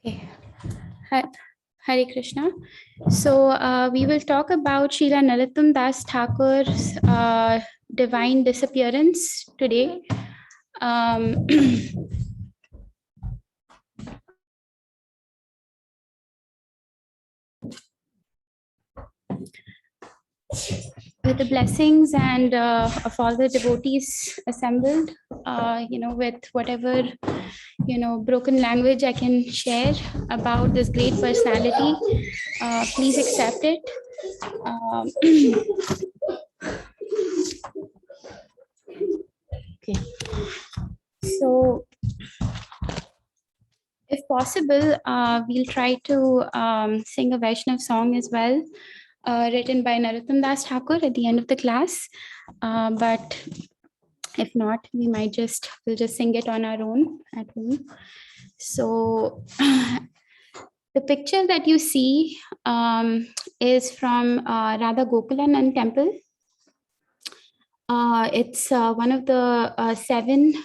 Okay. Hare Krishna. So we will talk about Srila Narottam Das Thakur's divine disappearance today. Um, with the blessings and of all the devotees assembled, with whatever broken language I can share about this great personality, please accept it. Okay. So, if possible, we'll try to sing a Vaishnav song as well, written by Narottam Das Thakur at the end of the class. But if not, we'll just sing it on our own at home. So, the picture that you see is from Radha Gokulanand Temple. It's one of the 7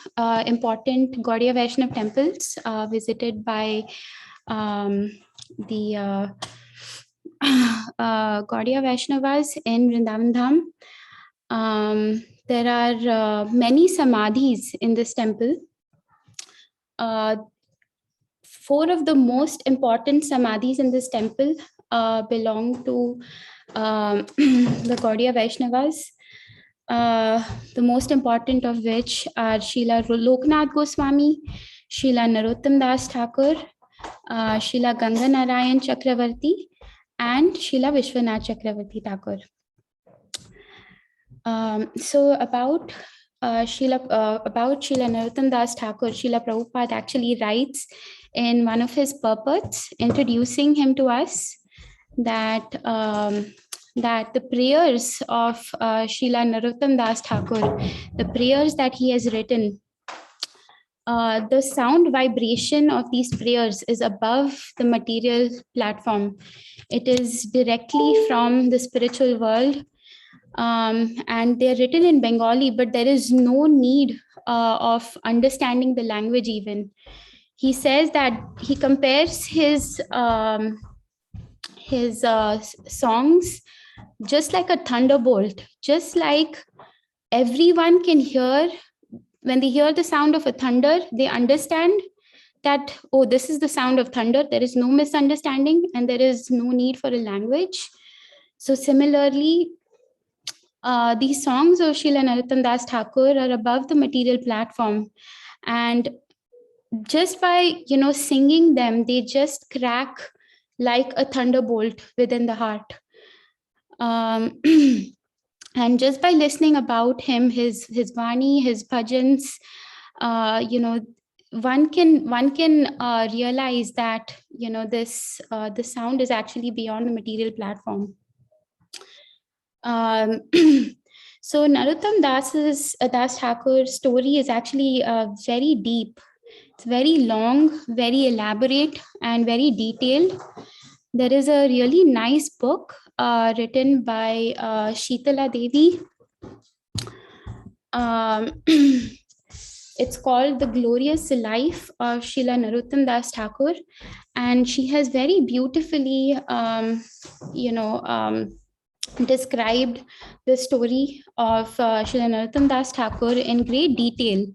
important Gaudiya Vaishnav temples visited by the Gaudiya Vaishnavas in Vrindavan Dham. There are many samadhis in this temple. 4 of the most important samadhis in this temple belong to the Gaudiya Vaishnavas. The most important of which are Srila Loknath Goswami, Srila Narottam Das Thakur, Srila Ganga Narayan Chakravarti, and Srila Vishwanath Chakravarti Thakur. So about Srila Narottam Das Thakur, Srila Prabhupada actually writes in one of his purports introducing him to us that the prayers of Srila Narottam Das Thakur, the prayers that he has written, the sound vibration of these prayers is above the material platform. It is directly from the spiritual world, and they're written in Bengali, but there is no need of understanding the language even. He says that he compares his songs just like a thunderbolt, just like everyone can hear. When they hear the sound of a thunder, they understand that, oh, this is the sound of thunder. There is no misunderstanding and there is no need for a language. So similarly, these songs of Srila Narottam Das Thakur are above the material platform. And just by, singing them, they just crack like a thunderbolt within the heart. And just by listening about him, his Vani, his bhajans, one can realize that, this the sound is actually beyond the material platform. So Narottam Das Thakur's story is actually very deep. It's very long, very elaborate, and very detailed. There is a really nice book written by Sheetala Devi. It's called The Glorious Life of Srila Narottam Das Thakur, and she has very beautifully, described the story of Srila Narottam Das Thakur in great detail.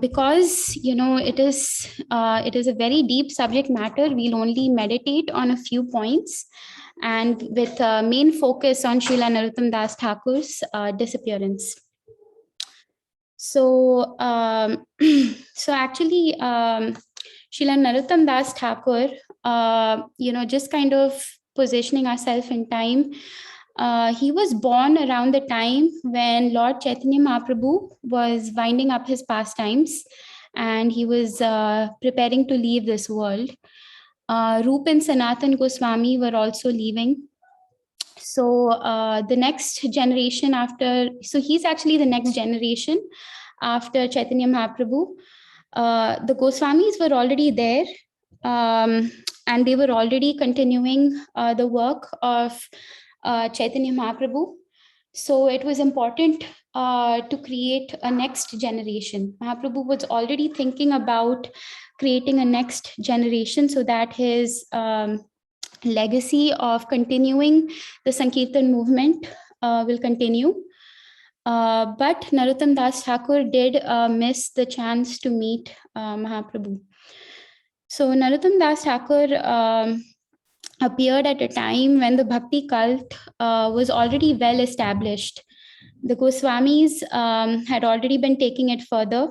Because it is a very deep subject matter, we'll only meditate on a few points, and with main focus on Srila Narottam Das Thakur's disappearance. So, actually, Srila Narottam Das Thakur, just kind of positioning ourselves in time, he was born around the time when Lord Chaitanya Mahaprabhu was winding up his pastimes and he was preparing to leave this world. Rup and Sanatan Goswami were also leaving. So the next generation after, so he's actually the next generation after Chaitanya Mahaprabhu. The Goswamis were already there, and they were already continuing the work of Chaitanya Mahaprabhu. So it was important to create a next generation. Mahaprabhu was already thinking about creating a next generation so that his legacy of continuing the Sankirtan movement will continue. But Narottam Das Thakur did miss the chance to meet Mahaprabhu. So Narottam Das Thakur appeared at a time when the Bhakti cult was already well established. The Goswamis had already been taking it further,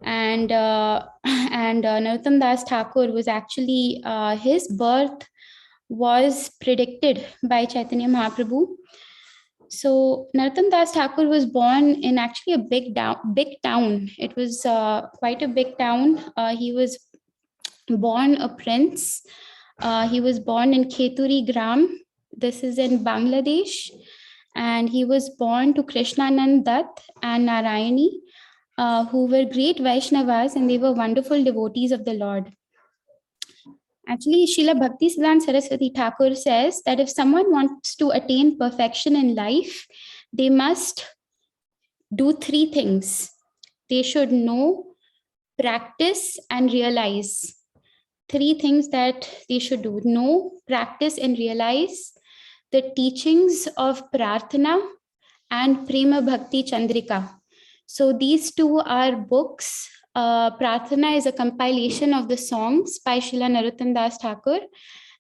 and Narottam Das Thakur was actually his birth was predicted by Chaitanya Mahaprabhu. So Narottam Das Thakur was born in actually a big town. It was quite a big town. He was born a prince. He was born in Kheturi Gram. This is in Bangladesh. And he was born to Krishnanand Dutt and Narayani, who were great Vaishnavas, and they were wonderful devotees of the Lord. Actually, Srila Bhaktisiddhanta Saraswati Thakur says that if someone wants to attain perfection in life, they must do three things. They should know, practice, and realize. Three things that they should do: know, practice, and realize the teachings of Prarthana and Prema Bhakti Chandrika. So these two are books. Prarthana is a compilation of the songs by Srila Narottam Das Thakur,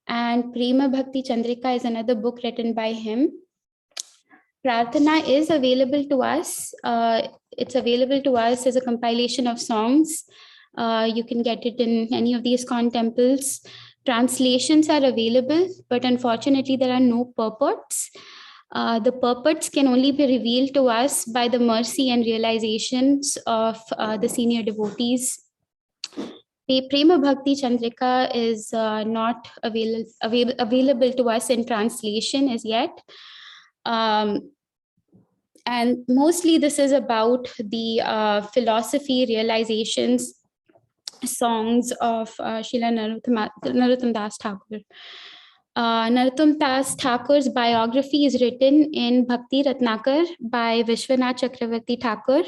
and Prema Bhakti Chandrika is another book written by him. Prarthana is available to us. It's available to us as a compilation of songs. You can get it in any of these ISKCON temples. Translations are available, but unfortunately there are no purports. The purports can only be revealed to us by the mercy and realizations of the senior devotees. The Prema Bhakti Chandrika is not available to us in translation as yet. And mostly this is about the philosophy, realizations, songs of Srila Narottam Das Thakur. Narottam Das Thakur's biography is written in Bhakti Ratnakar by Vishwanath Chakravarti Thakur.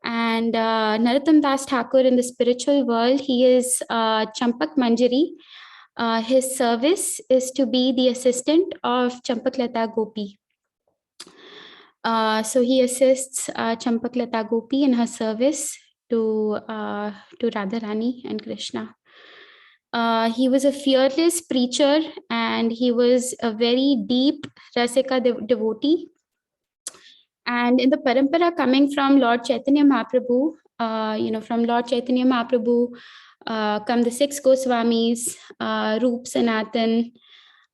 And Narottam Das Thakur in the spiritual world, he is Champak Manjari. His service is to be the assistant of Champaklata Gopi. So he assists Champaklata Gopi in her service to Radharani and Krishna. He was a fearless preacher, and he was a very deep Rasika devotee. And in the parampara coming from Lord Chaitanya Mahaprabhu, from Lord Chaitanya Mahaprabhu come the six Goswamis, Roop Sanatan,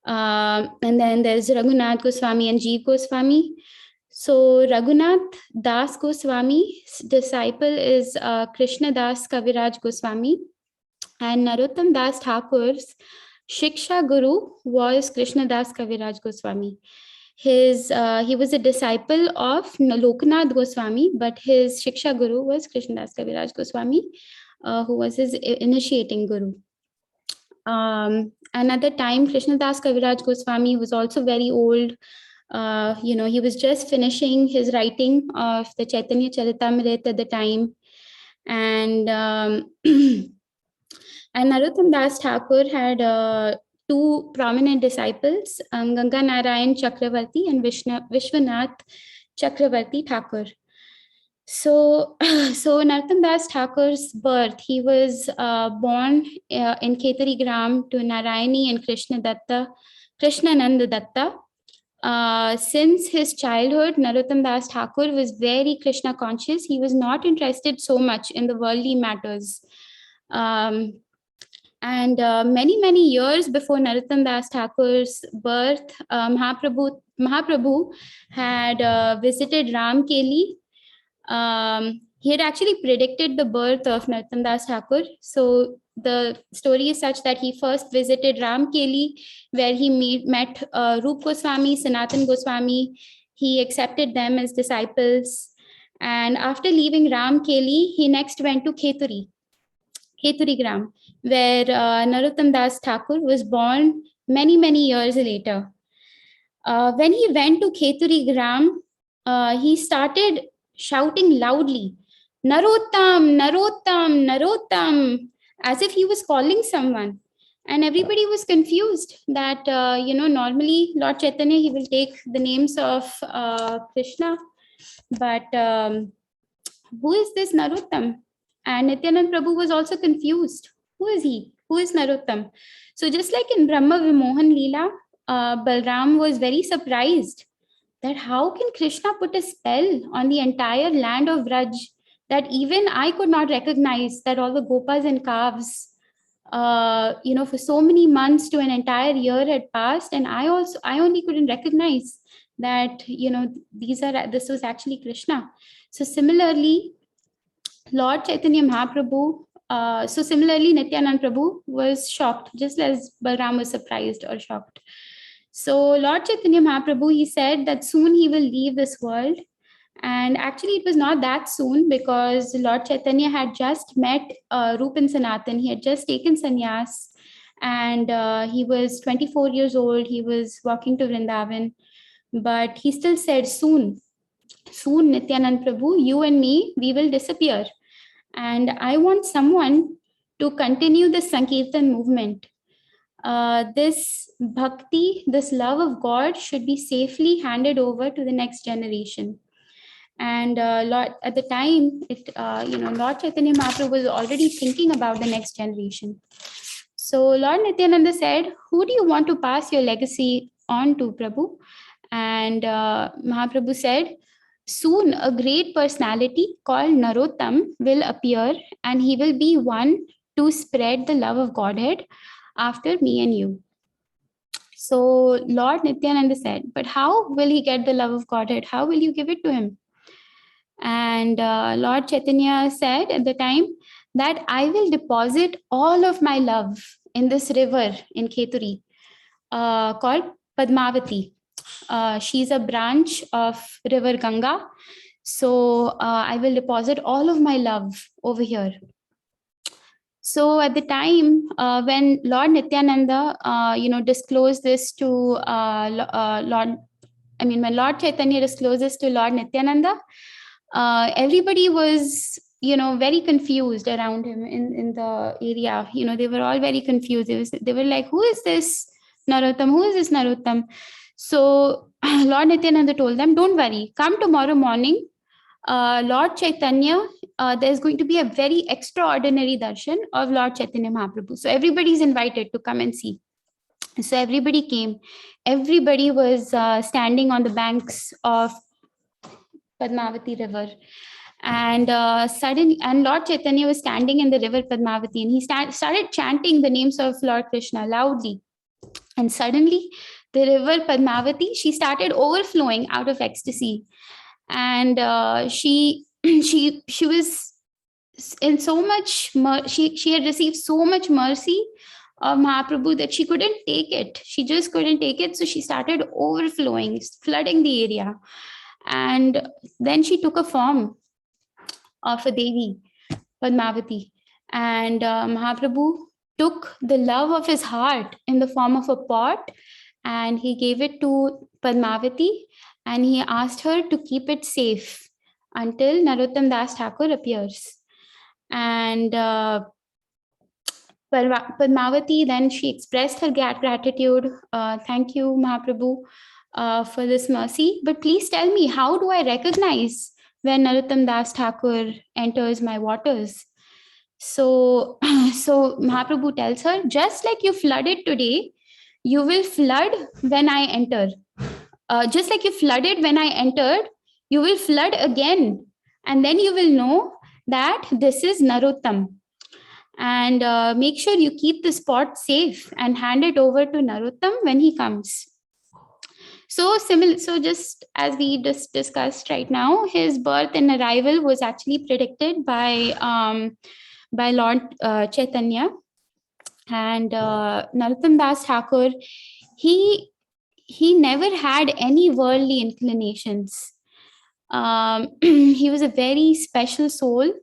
and then there's Raghunath Goswami and Jeev Goswami. So Raghunath Das Goswami's disciple is Krishna Das Kaviraj Goswami, and Narottam Das Thakur's Shiksha Guru was Krishna Das Kaviraj Goswami. He was a disciple of Lokanath Goswami, but his Shiksha Guru was Krishna Das Kaviraj Goswami, who was his initiating Guru. Another time, Krishna Das Kaviraj Goswami was also very old. He was just finishing his writing of the Chaitanya Charitamrita at the time. And and Narottam Das Thakur had two prominent disciples, Ganga Narayan Chakravarti and Vishwanath Chakravarti Thakur. So Narottam Das Thakur's birth, he was born in Khetari Gram to Narayani and Krishnanand Datta. Since his childhood, Narottam Das Thakur was very Krishna conscious. He was not interested so much in the worldly matters. And many years before Narottam Das Thakur's birth, Mahaprabhu had visited Ramkeli. He had actually predicted the birth of Narottam Das Thakur. So the story is such that he first visited Ramkeli, where he met Roop Goswami, Sanatan Goswami. He accepted them as disciples. And after leaving Ramkeli, he next went to Kheturi Gram, where Narottam Das Thakur was born many years later. When he went to Kheturi Gram, he started shouting loudly, Narottam, Narottam, Narottam, as if he was calling someone. And everybody was confused that, normally Lord Chaitanya, he will take the names of Krishna, but who is this Narottam? And Nityanand Prabhu was also confused. Who is he? Who is Narottam? So just like in Brahma Vimohan Leela, Balram was very surprised that how can Krishna put a spell on the entire land of Vraj that even I could not recognize, that all the gopas and calves, for so many months to an entire year had passed, and I only couldn't recognize that, this was actually Krishna. So similarly, Lord Chaitanya Mahaprabhu, similarly, Nityanand Prabhu was shocked, just as Balram was surprised or shocked. So Lord Chaitanya Mahaprabhu, he said that soon he will leave this world. And actually, it was not that soon, because Lord Chaitanya had just met Rupan Sanatan. He had just taken sannyas, and he was 24 years old. He was walking to Vrindavan, but he still said, soon, Nityanand Prabhu, you and me, we will disappear. And I want someone to continue the Sankirtan movement. This bhakti, this love of God should be safely handed over to the next generation. And Lord, at the time, Lord Chaitanya Mahaprabhu was already thinking about the next generation. So Lord Nityananda said, who do you want to pass your legacy on to, Prabhu? And Mahaprabhu said, soon a great personality called Narottam will appear, and he will be one to spread the love of Godhead after me and you. So Lord Nityananda said, but how will he get the love of Godhead? How will you give it to him? And Lord Chaitanya said at the time that I will deposit all of my love in this river in Kheturi called Padmavati. She's a branch of river Ganga. So I will deposit all of my love over here. So at the time when Lord Nityananda, disclosed this to when Lord Chaitanya disclosed this to Lord Nityananda, everybody was, very confused around him in the area. They were all very confused. They were like, who is this Narottam? Who is this Narottam? So Lord Nityananda told them, don't worry, come tomorrow morning. Lord Chaitanya, there's going to be a very extraordinary darshan of Lord Chaitanya Mahaprabhu. So everybody's invited to come and see. So everybody came. Everybody was standing on the banks of Padmavati river. And suddenly, and Lord Chaitanya was standing in the river Padmavati, and he started chanting the names of Lord Krishna loudly. And suddenly, the river Padmavati, she started overflowing out of ecstasy. And she was in so much, she had received so much mercy of Mahaprabhu that she couldn't take it. She just couldn't take it. So she started overflowing, flooding the area. And then she took a form of a Devi, Padmavati. And Mahaprabhu took the love of his heart in the form of a pot, and he gave it to Padmavati, and he asked her to keep it safe until Narottam Das Thakur appears. And Padmavati, then she expressed her gratitude. Thank you, Mahaprabhu, for this mercy. But please tell me, how do I recognize when Narottam Das Thakur enters my waters? So Mahaprabhu tells her, just like you flooded today, you will flood when I enter. Just like you flooded when I entered, you will flood again. And then you will know that this is Narottam. And make sure you keep the spot safe and hand it over to Narottam when he comes. So just as we just discussed right now, his birth and arrival was actually predicted by Lord Chaitanya. And Narottam Das Thakur, he never had any worldly inclinations. He was a very special soul.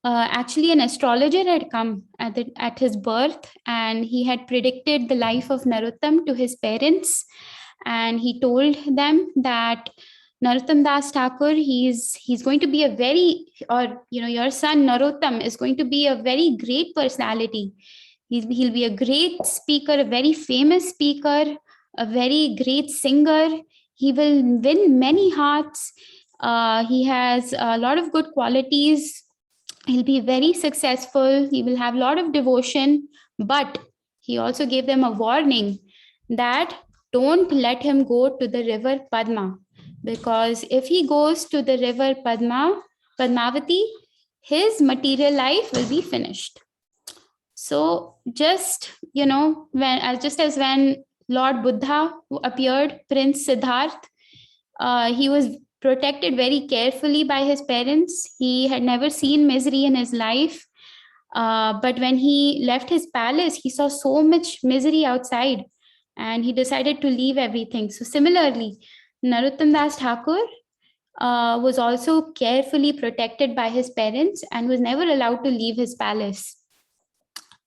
Actually, an astrologer had come at his birth, and he had predicted the life of Narottam to his parents. and he told them that Narottam Das Thakur, he's going to be a very, or your son Narottam is going to be a very great personality. He'll be a great speaker, a very famous speaker, a very great singer. He will win many hearts. He has a lot of good qualities. He'll be very successful. He will have a lot of devotion. But he also gave them a warning that don't let him go to the river Padma, because if he goes to the river Padmavati, his material life will be finished. So just as when Lord Buddha appeared, Prince Siddharth, he was protected very carefully by his parents. He had never seen misery in his life. But when he left his palace, he saw so much misery outside and he decided to leave everything. So similarly, Narottam Das Thakur was also carefully protected by his parents and was never allowed to leave his palace.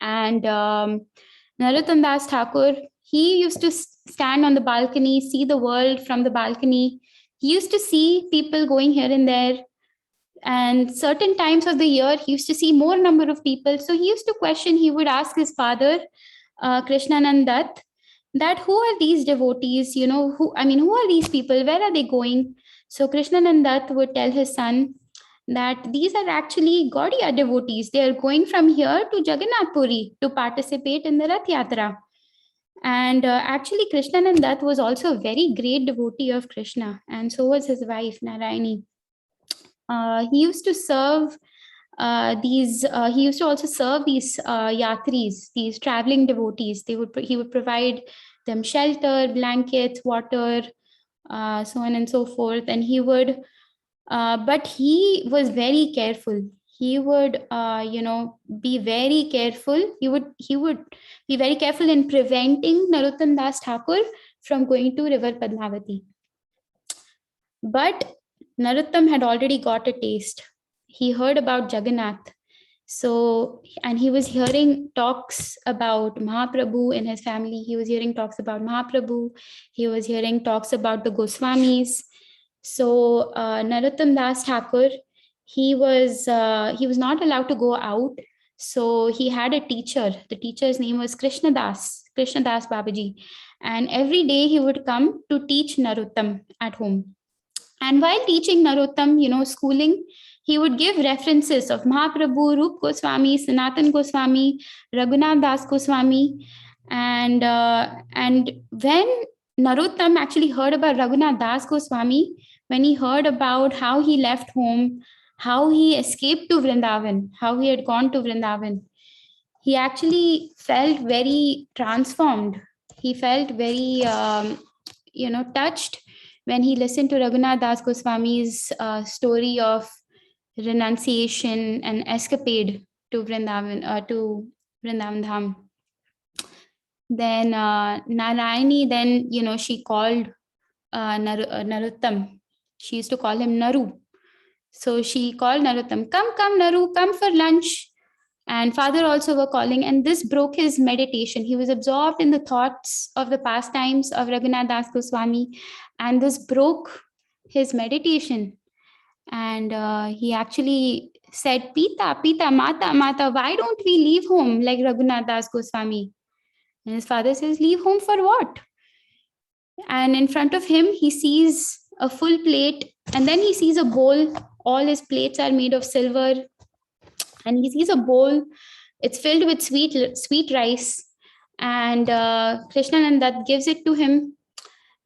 And Narottam Das Thakur, he used to stand on the balcony, see the world from the balcony. He used to see people going here and there. And certain times of the year, he used to see more number of people. So he used to question, he would ask his father, Krishnanand Dutt, that who are these devotees? Who are these people? Where are they going? So Krishnanand Dutt would tell his son that these are actually Gaudiya devotees. They are going from here to Jagannath Puri to participate in the Rath Yatra. And actually, Krishnanand Dutt was also a very great devotee of Krishna, and so was his wife, Narayani. He used to serve he used to also serve these yatris, these traveling devotees. He would provide them shelter, blankets, water, so on and so forth. And he would, but he was very careful. He would, be very careful. He would be very careful in preventing Narottam Das Thakur from going to river Padmavati. But Narottam had already got a taste. He heard about Jagannath. So, and he was hearing talks about Mahaprabhu in his family. He was hearing talks about Mahaprabhu. He was hearing talks about the Goswamis. So, Narottam Das Thakur, he was not allowed to go out. So he had a teacher. The teacher's name was Krishnadas Babaji. And every day he would come to teach Narottam at home. And while teaching Narottam, schooling, he would give references of Mahaprabhu, Rup Goswami, Sanatan Goswami, Raghunath Das Goswami. And when Narottam actually heard about Raghunath Das Goswami, when he heard about how he left home, how he escaped to Vrindavan, how he had gone to Vrindavan, he actually felt very transformed. He felt very, touched when he listened to Raghunath Das Goswami's story of renunciation and escapade to Vrindavan Dham. Then Narayani, she called Narottam. She used to call him Naru. So she called Narottam, come Naru, come for lunch. And father also were calling, and this broke his meditation. He was absorbed in the thoughts of the pastimes of Raghunath Das Goswami, and this broke his meditation. And he actually said, Pita, Mata, why don't we leave home like Raghunath Das Goswami? And his father says, leave home for what? And in front of him, he sees a full plate, and then he sees a bowl. All his plates are made of silver. And he sees a bowl. It's filled with sweet rice. And Krishnanand Dutt gives it to him.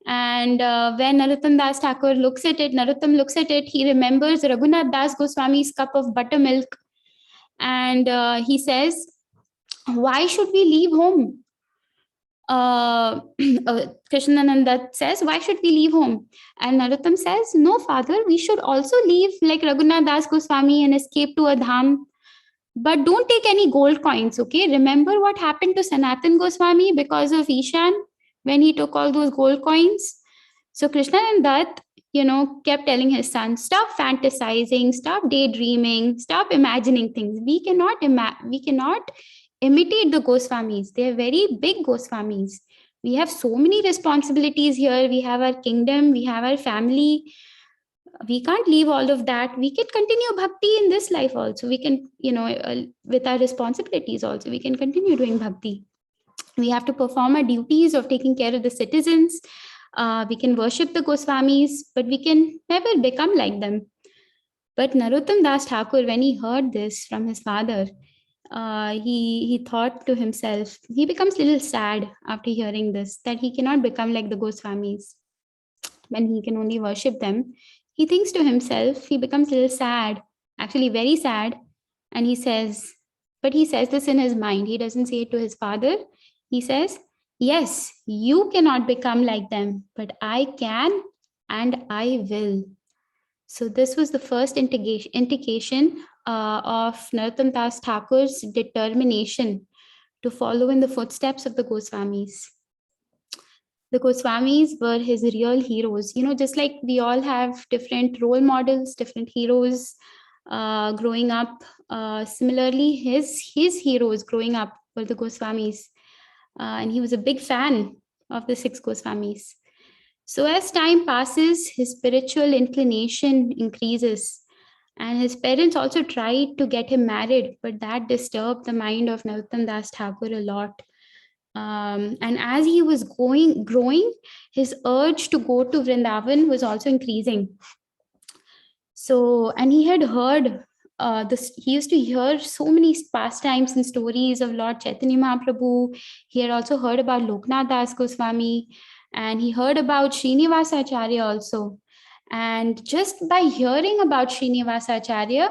And when Narottam Das Thakur Narottam looks at it, he remembers Raghunath Das Goswami's cup of buttermilk. And he says, why should we leave home? Krishnanand Dutt says, why should we leave home? And Narottam says, no, father, we should also leave like Raghunath Das Goswami and escape to a dham. But don't take any gold coins, okay? Remember what happened to Sanatan Goswami because of Ishan when he took all those gold coins? So Krishnanand Dutt, kept telling his son, stop fantasizing, stop daydreaming, stop imagining things. We cannot imitate the Goswamis. They are very big Goswamis. We have so many responsibilities here. We have our kingdom, we have our family. We can't leave all of that. We can continue bhakti in this life also. We can, with our responsibilities also, we can continue doing bhakti. We have to perform our duties of taking care of the citizens. We can worship the Goswamis, but we can never become like them. But Narottam Das Thakur, when he heard this from his father, he thought to himself, he becomes a little sad after hearing this, that he cannot become like the Goswamis when he can only worship them. He thinks to himself, he becomes a little sad, actually very sad, and he says this in his mind. He doesn't say it to his father. He says, yes, you cannot become like them, but I can and I will. So this was the first indication of Narottam Das Thakur's determination to follow in the footsteps of the Goswamis. The Goswamis were his real heroes. Just like we all have different role models, different heroes growing up. Similarly, his heroes growing up were the Goswamis. And he was a big fan of the 6 Goswamis. So as time passes, his spiritual inclination increases. And his parents also tried to get him married, but that disturbed the mind of Narottam Das Thakur a lot. And as he was growing, his urge to go to Vrindavan was also increasing. So, and he had heard he used to hear so many pastimes and stories of Lord Chaitanya Mahaprabhu. He had also heard about Loknath Das Goswami, and he heard about Srinivasacharya also. And just by hearing about Srinivasacharya,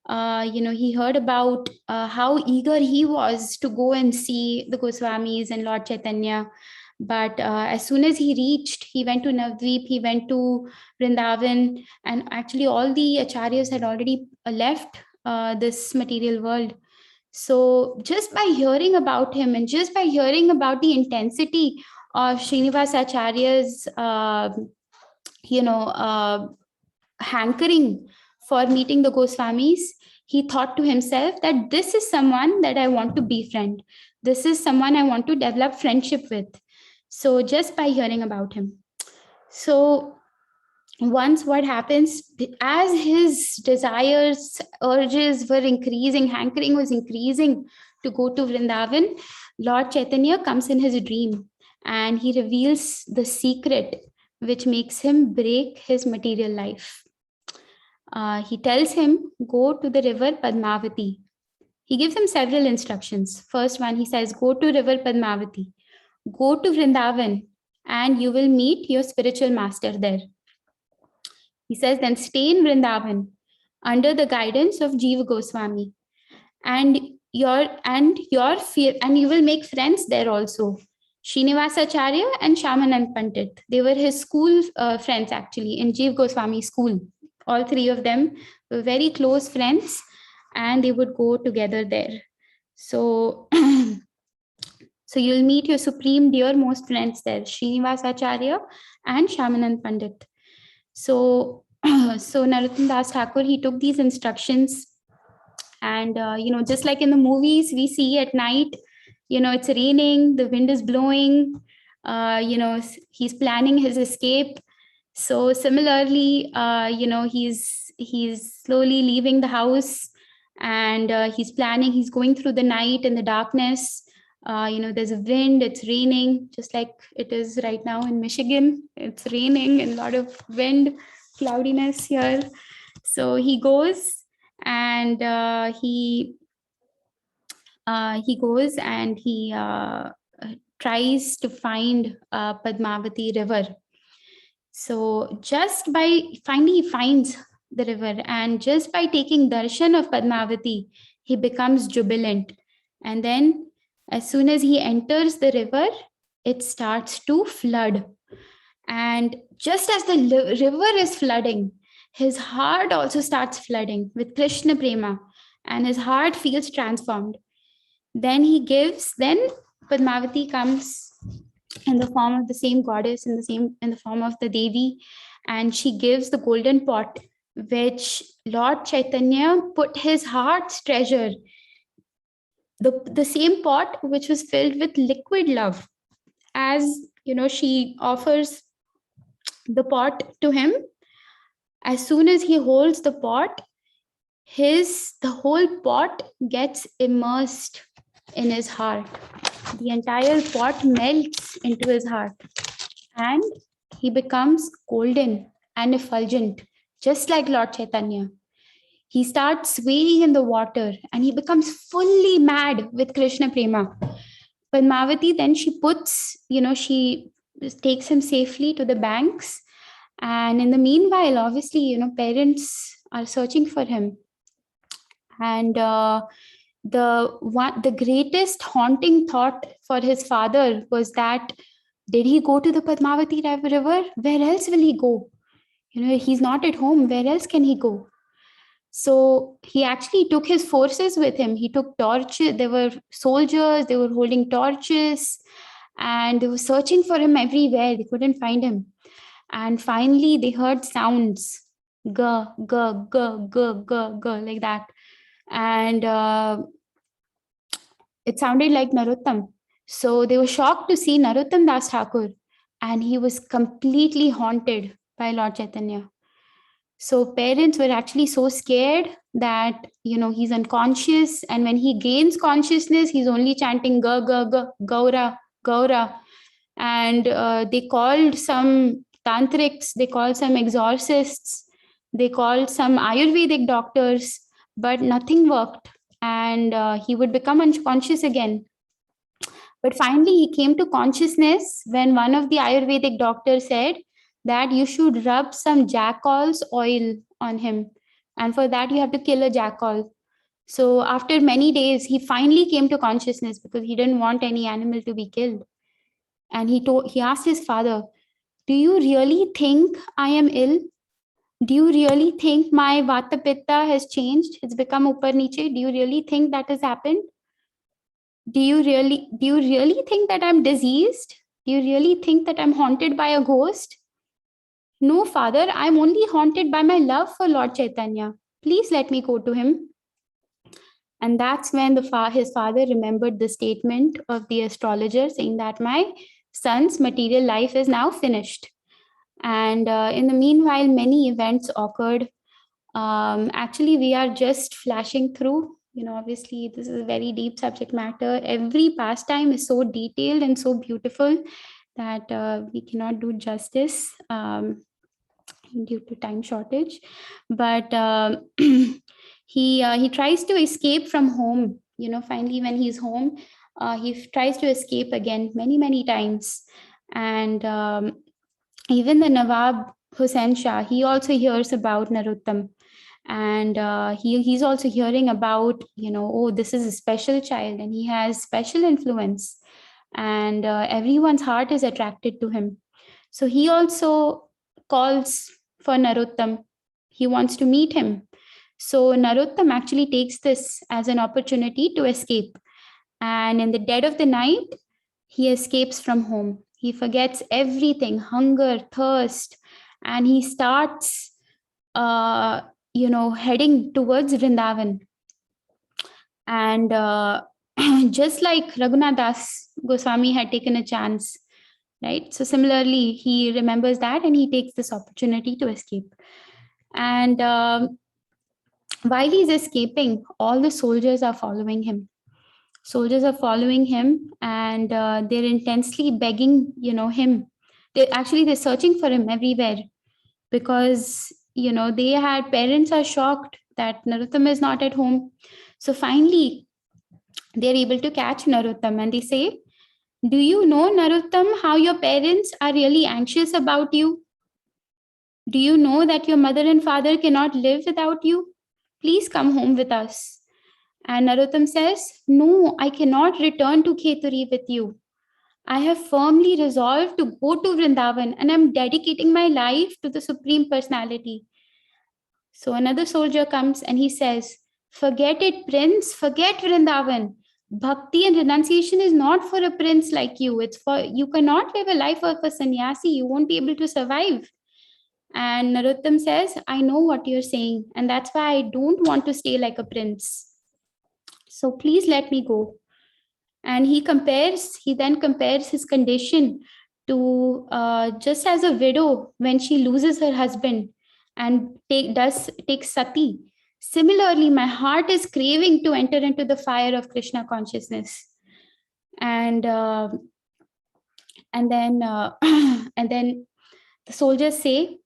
he heard about how eager he was to go and see the Goswamis and Lord Chaitanya. But as soon as he went to Navadvip, he went to Vrindavan, and actually all the acharyas had already left this material world. So just by hearing about him and just by hearing about the intensity of Srinivasacharya's, hankering for meeting the Goswamis, he thought to himself that this is someone that I want to befriend. This is someone I want to develop friendship with. So just by hearing about him. So once what happens, as his desires, urges were increasing, hankering was increasing to go to Vrindavan, Lord Chaitanya comes in his dream and he reveals the secret which makes him break his material life. He tells him, go to the river Padmavati. He gives him several instructions. First one, he says, go to river Padmavati. Go to Vrindavan and you will meet your spiritual master there. He says, then stay in Vrindavan under the guidance of Jiva Goswami. And you will make friends there also. Srinivasacharya and Shyamanand Pandit. They were his school friends actually in Jiva Goswami school. All 3 of them were very close friends and they would go together there. So, so you'll meet your supreme dearmost friends there, Srinivasacharya and Shyamanand Pandit. So, Narottam Das Thakur, he took these instructions and, just like in the movies we see at night, it's raining, the wind is blowing, he's planning his escape. So similarly, he's slowly leaving the house and he's going through the night in the darkness. There's a wind, it's raining, just like it is right now in Michigan. It's raining and a lot of wind, cloudiness here. So he goes and he tries to find Padmavati river. So just by finally he finds the river, and just by taking darshan of Padmavati, he becomes jubilant. And then as soon as he enters the river, it starts to flood. And just as the river is flooding, his heart also starts flooding with Krishna Prema, and his heart feels transformed. Then Padmavati comes in the form of the same goddess, in the form of the Devi, and she gives the golden pot which Lord Chaitanya put his heart's treasure, the same pot which was filled with liquid love. as she offers the pot to him, as soon as he holds the pot, the whole pot gets immersed in his heart. The entire pot melts into his heart, and he becomes golden and effulgent, just like Lord Chaitanya. He starts swaying in the water and he becomes fully mad with Krishna Prema. Padmavati then she takes him safely to the banks. And in the meanwhile, obviously, parents are searching for him. And the greatest haunting thought for his father was that, did he go to the Padmavati river? Where else will he go? He's not at home. Where else can he go? So he actually took his forces with him. He took torches. There were soldiers. They were holding torches, and they were searching for him everywhere. They couldn't find him. And finally, they heard sounds, ga, ga, ga, ga, ga, ga, like that. And it sounded like Narottam. So they were shocked to see Narottam Das Thakur, and he was completely haunted by Lord Chaitanya. So parents were actually so scared that, he's unconscious. And when he gains consciousness, he's only chanting ga, ga, ga, Gaura, Gaura. And they called some tantrics, they called some exorcists, they called some Ayurvedic doctors, but nothing worked. And he would become unconscious again. But finally, he came to consciousness when one of the Ayurvedic doctors said that you should rub some jackal's oil on him. And for that, you have to kill a jackal. So after many days, he finally came to consciousness because he didn't want any animal to be killed. And he asked his father, do you really think I am ill? Do you really think my Vata Pitta has changed? It's become Upar Niche. Do you really think that has happened? Do you really think that I'm diseased? Do you really think that I'm haunted by a ghost? No, father, I'm only haunted by my love for Lord Chaitanya. Please let me go to him. And that's when his father remembered the statement of the astrologer saying that my son's material life is now finished. And in the meanwhile, many events occurred. Actually, we are just flashing through. Obviously, this is a very deep subject matter. Every pastime is so detailed and so beautiful that we cannot do justice due to time shortage. But he tries to escape from home. Finally, when he's home, he tries to escape again many times. And even the Nawab Hussain Shah, he also hears about Narottam. And he's also hearing about, oh, this is a special child and he has special influence. And everyone's heart is attracted to him. So he also calls for Narottam. He wants to meet him. So Narottam actually takes this as an opportunity to escape. And in the dead of the night, he escapes from home. He forgets everything, hunger, thirst, and he starts, heading towards Vrindavan. And just like Raghunath Das Goswami had taken a chance, right? So similarly, he remembers that and he takes this opportunity to escape. And while he's escaping, all the soldiers are following him. Soldiers are following him, and they're intensely begging, him. They're searching for him everywhere because, parents are shocked that Narottam is not at home. So finally, they're able to catch Narottam and they say, do you know, Narottam, how your parents are really anxious about you? Do you know that your mother and father cannot live without you? Please come home with us. And Narottam says, no, I cannot return to Kheturi with you. I have firmly resolved to go to Vrindavan and I'm dedicating my life to the Supreme Personality. So another soldier comes and he says, forget it, prince, forget Vrindavan. Bhakti and renunciation is not for a prince like you. You cannot live a life of a sannyasi. You won't be able to survive. And Narottam says, I know what you're saying. And that's why I don't want to stay like a prince. So please let me go. And he then compares his condition to just as a widow when she loses her husband and takes sati. Similarly, my heart is craving to enter into the fire of Krishna consciousness. And and then and then the soldiers say,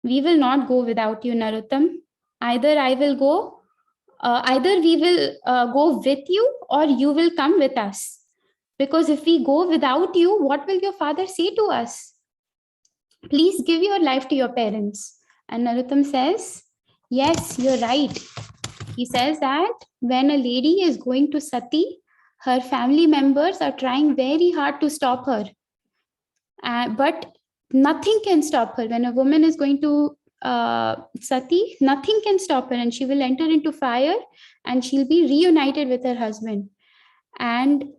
we will not go without you, Narottam. Either we will go with you, or you will come with us. Because if we go without you, what will your father say to us? Please give your life to your parents. And Narottam says, yes, you're right. He says that when a lady is going to sati, her family members are trying very hard to stop her. But nothing can stop her. When a woman is going to sati, nothing can stop her, and she will enter into fire and she'll be reunited with her husband. And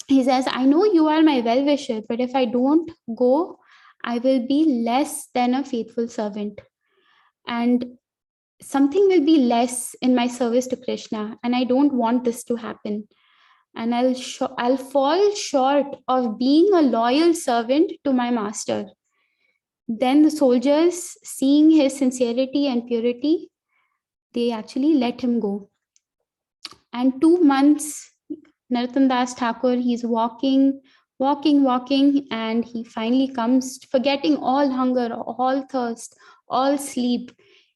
he says, I know you are my well-wisher, but if I don't go, I will be less than a faithful servant. And something will be less in my service to Krishna. And I don't want this to happen. And I'll fall short of being a loyal servant to my master. Then the soldiers, seeing his sincerity and purity, they actually let him go. And 2 months, Narottam Das Thakur, he's walking, and he finally comes, forgetting all hunger, all thirst, all sleep.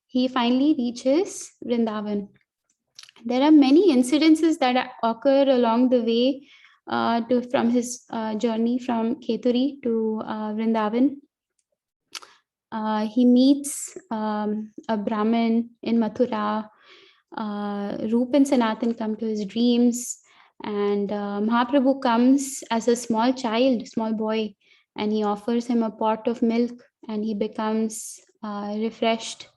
He finally reaches Vrindavan. There are many incidences that occur along the way from his journey from Kheturi to Vrindavan. He meets a Brahmin in Mathura. Rup and Sanatan come to his dreams, and Mahaprabhu comes as a small child, small boy, and he offers him a pot of milk, and he becomes refreshed.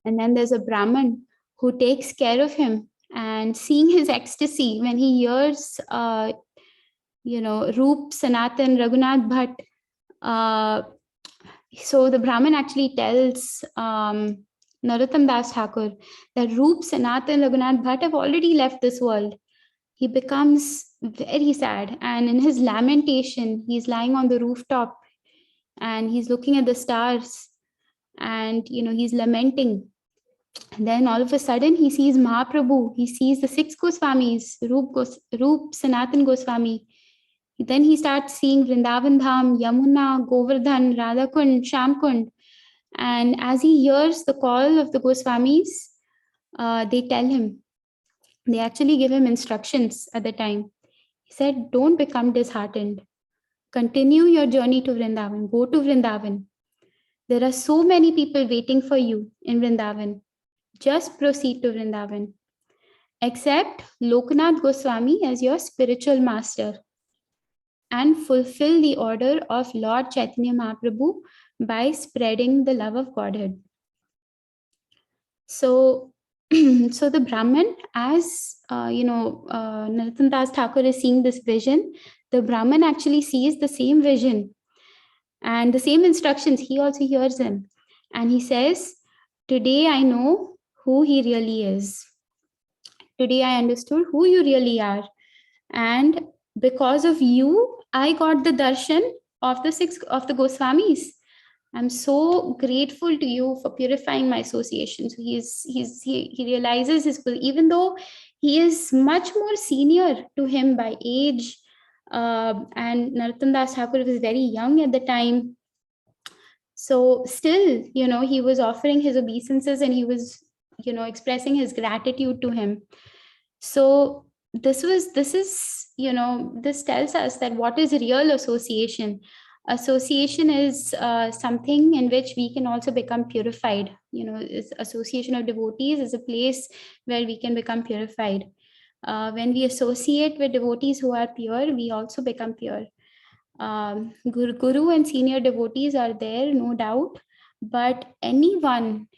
And then there's a Brahmin who takes care of him, and seeing his ecstasy when he hears, Rup, Sanatan, Raghunath Bhatt. So the Brahmin actually tells Narottam Das Thakur that Rup, Sanatan, Raghunath Bhatt have already left this world. He becomes very sad, and in his lamentation, he's lying on the rooftop and he's looking at the stars, and he's lamenting. And then all of a sudden he sees Mahaprabhu, he sees the 6 Goswamis, Rup, Sanatan Goswami. Then he starts seeing Vrindavan Dham, Yamuna, Govardhan, Radhakund, Shamkund. And as he hears the call of the Goswamis, they tell him, they actually give him instructions at the time. He said, don't become disheartened. Continue your journey to Vrindavan. Go to Vrindavan. There are so many people waiting for you in Vrindavan. Just proceed to Vrindavan. Accept Lokanath Goswami as your spiritual master and fulfill the order of Lord Chaitanya Mahaprabhu by spreading the love of Godhead. So, so the Brahmin, as Narottam Das Thakur is seeing this vision, the Brahmin actually sees the same vision and the same instructions. He also hears them, and he says, today I know who he really is. Today I understood who you really are. And because of you, I got the darshan of the 6 of the Goswamis. I'm so grateful to you for purifying my association. So he realizes even though he is much more senior to him by age, and Narottam Das Thakur was very young at the time. So still, he was offering his obeisances, and he was, expressing his gratitude to him. So this tells us that what is real association. Association is something in which we can also become purified. Association of devotees is a place where we can become purified. When we associate with devotees who are pure, we also become pure. Guru and senior devotees are there, no doubt, but anyone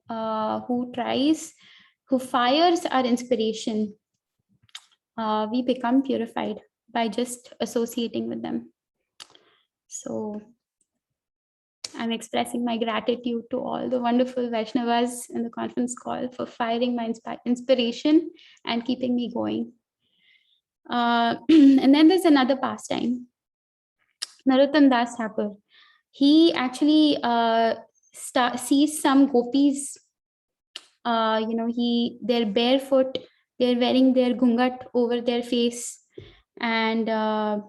who fires our inspiration, we become purified by just associating with them. So I'm expressing my gratitude to all the wonderful Vaishnavas in the conference call for firing my inspiration and keeping me going. And then there's another pastime. Narottam Das Thakur. He actually sees some gopis. They're barefoot. They're wearing their gungat over their face, and they're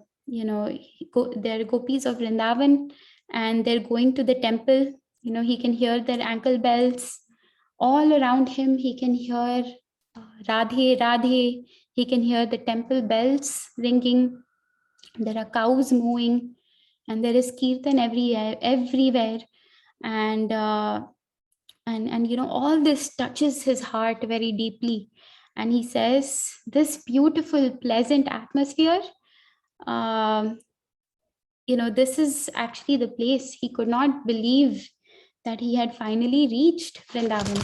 gopis of Vrindavan, and they're going to the temple. He can hear their ankle bells all around him. He can hear Radhe, Radhe. He can hear the temple bells ringing. There are cows mooing, and there is kirtan everywhere. And all this touches his heart very deeply. And he says, this beautiful, pleasant atmosphere, this is actually the place. He could not believe that he had finally reached Vrindavan.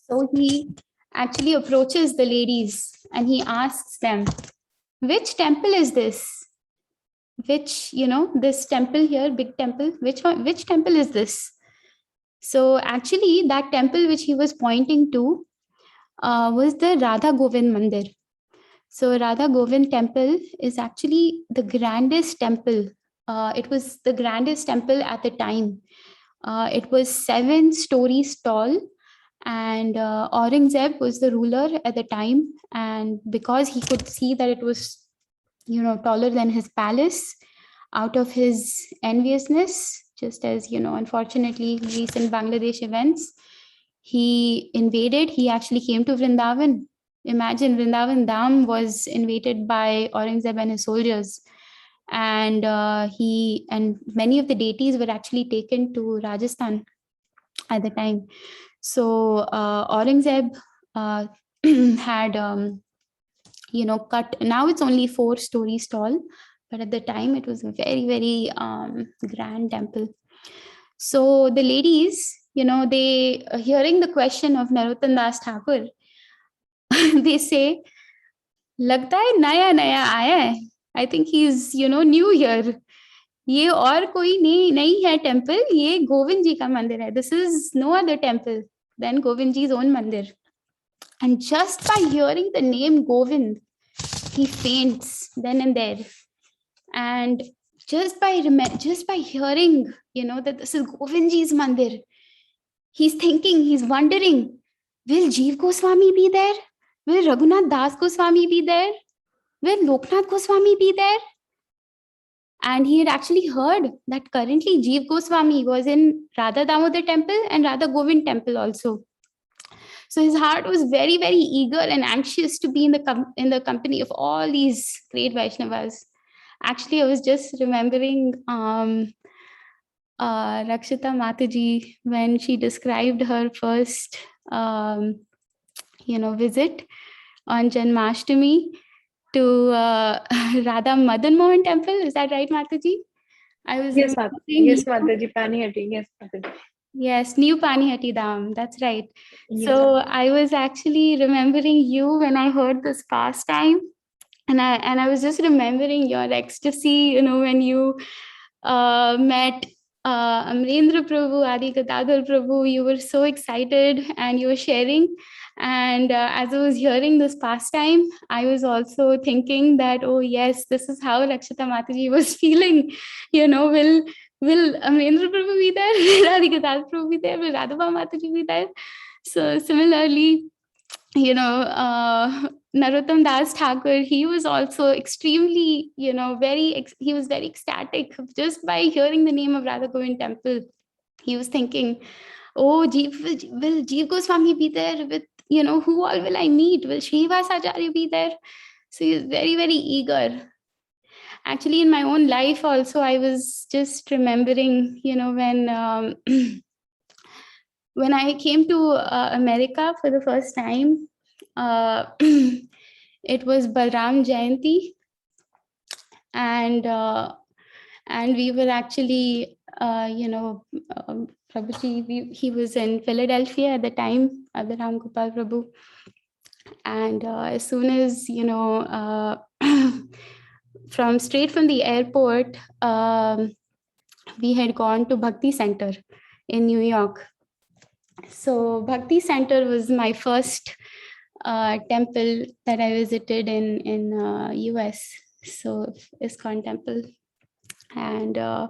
So he actually approaches the ladies and he asks them, which temple is this? Which, this temple here, big temple, which temple is this? So actually that temple which he was pointing to was the Radha Govind Mandir. So Radha Govind temple is actually the grandest temple. It was the grandest temple at the time. It was 7 stories tall, and Aurangzeb was the ruler at the time. And because he could see that it was, taller than his palace, out of his enviousness, just as, unfortunately, recent Bangladesh events, he invaded. He actually came to Vrindavan. Imagine, Vrindavan Dham was invaded by Aurangzeb and his soldiers. And many of the deities were actually taken to Rajasthan at the time. So Aurangzeb had, cut. Now it's only 4 stories tall, but at the time it was a very, very grand temple. So the ladies, they hearing the question of Narottam Das Thakur, they say, लगता है नया नया आया है. I think he's, new here. ये और कोई नहीं है temple, ये गोविंद जी का मंदिर है. This is no other temple than Govind ji's own mandir. And just by hearing the name Govind, he faints then and there. And just by hearing, that this is Govind ji's mandir, he's thinking, he's wondering, will Jeev Goswami be there? Will Raghunath Das Goswami be there? Will Loknath Goswami be there? And he had actually heard that currently Jeev Goswami was in Radha Damodar temple and Radha Govind temple also. So his heart was very, very eager and anxious to be in the company of all these great Vaishnavas. Actually, I was just remembering Rakshita Mataji when she described her first, visit on Janmashtami to Radha Madan Mohan temple. Is that right, Mataji? I was yes, Mataji, Panihati. Yes, Mataji. Yes, New Panihati Dham. That's right. Yes. So I was actually remembering you when I heard this pastime, and I was just remembering your ecstasy. When you met Amrendra Prabhu, Adi Gadadhar Prabhu, you were so excited and you were sharing. And as I was hearing this pastime, I was also thinking that, oh yes, this is how Rakshita Mataji was feeling. Will Amrendra Prabhu be there? Will Adi Gadadhar Prabhu be there? Will Radha Mataji be there? So similarly, Narottam Das Thakur, he was also extremely, he was very ecstatic just by hearing the name of Radha Govind temple. He was thinking, oh, will Jeev Goswami be there? With, who all will I meet? Will Srinivas Acharya be there? So he was very, very eager. Actually, in my own life also, I was just remembering, when when I came to America for the first time, it was Balram Jayanti, and we were actually, Prabhuji, he was in Philadelphia at the time, Balram Gopal Prabhu, and as soon as straight from the airport, we had gone to Bhakti Center in New York. So Bhakti Center was my first temple that I visited in US. So ISKCON temple, and I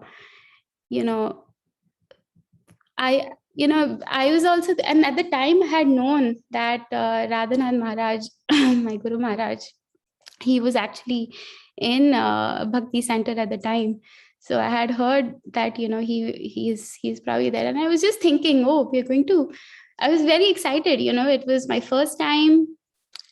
was also, and at the time I had known that Radhanath Maharaj, my Guru Maharaj, he was actually in Bhakti Center at the time. So I had heard that he's probably there, and I was just thinking, oh, we're going to. I was very excited. It was my first time,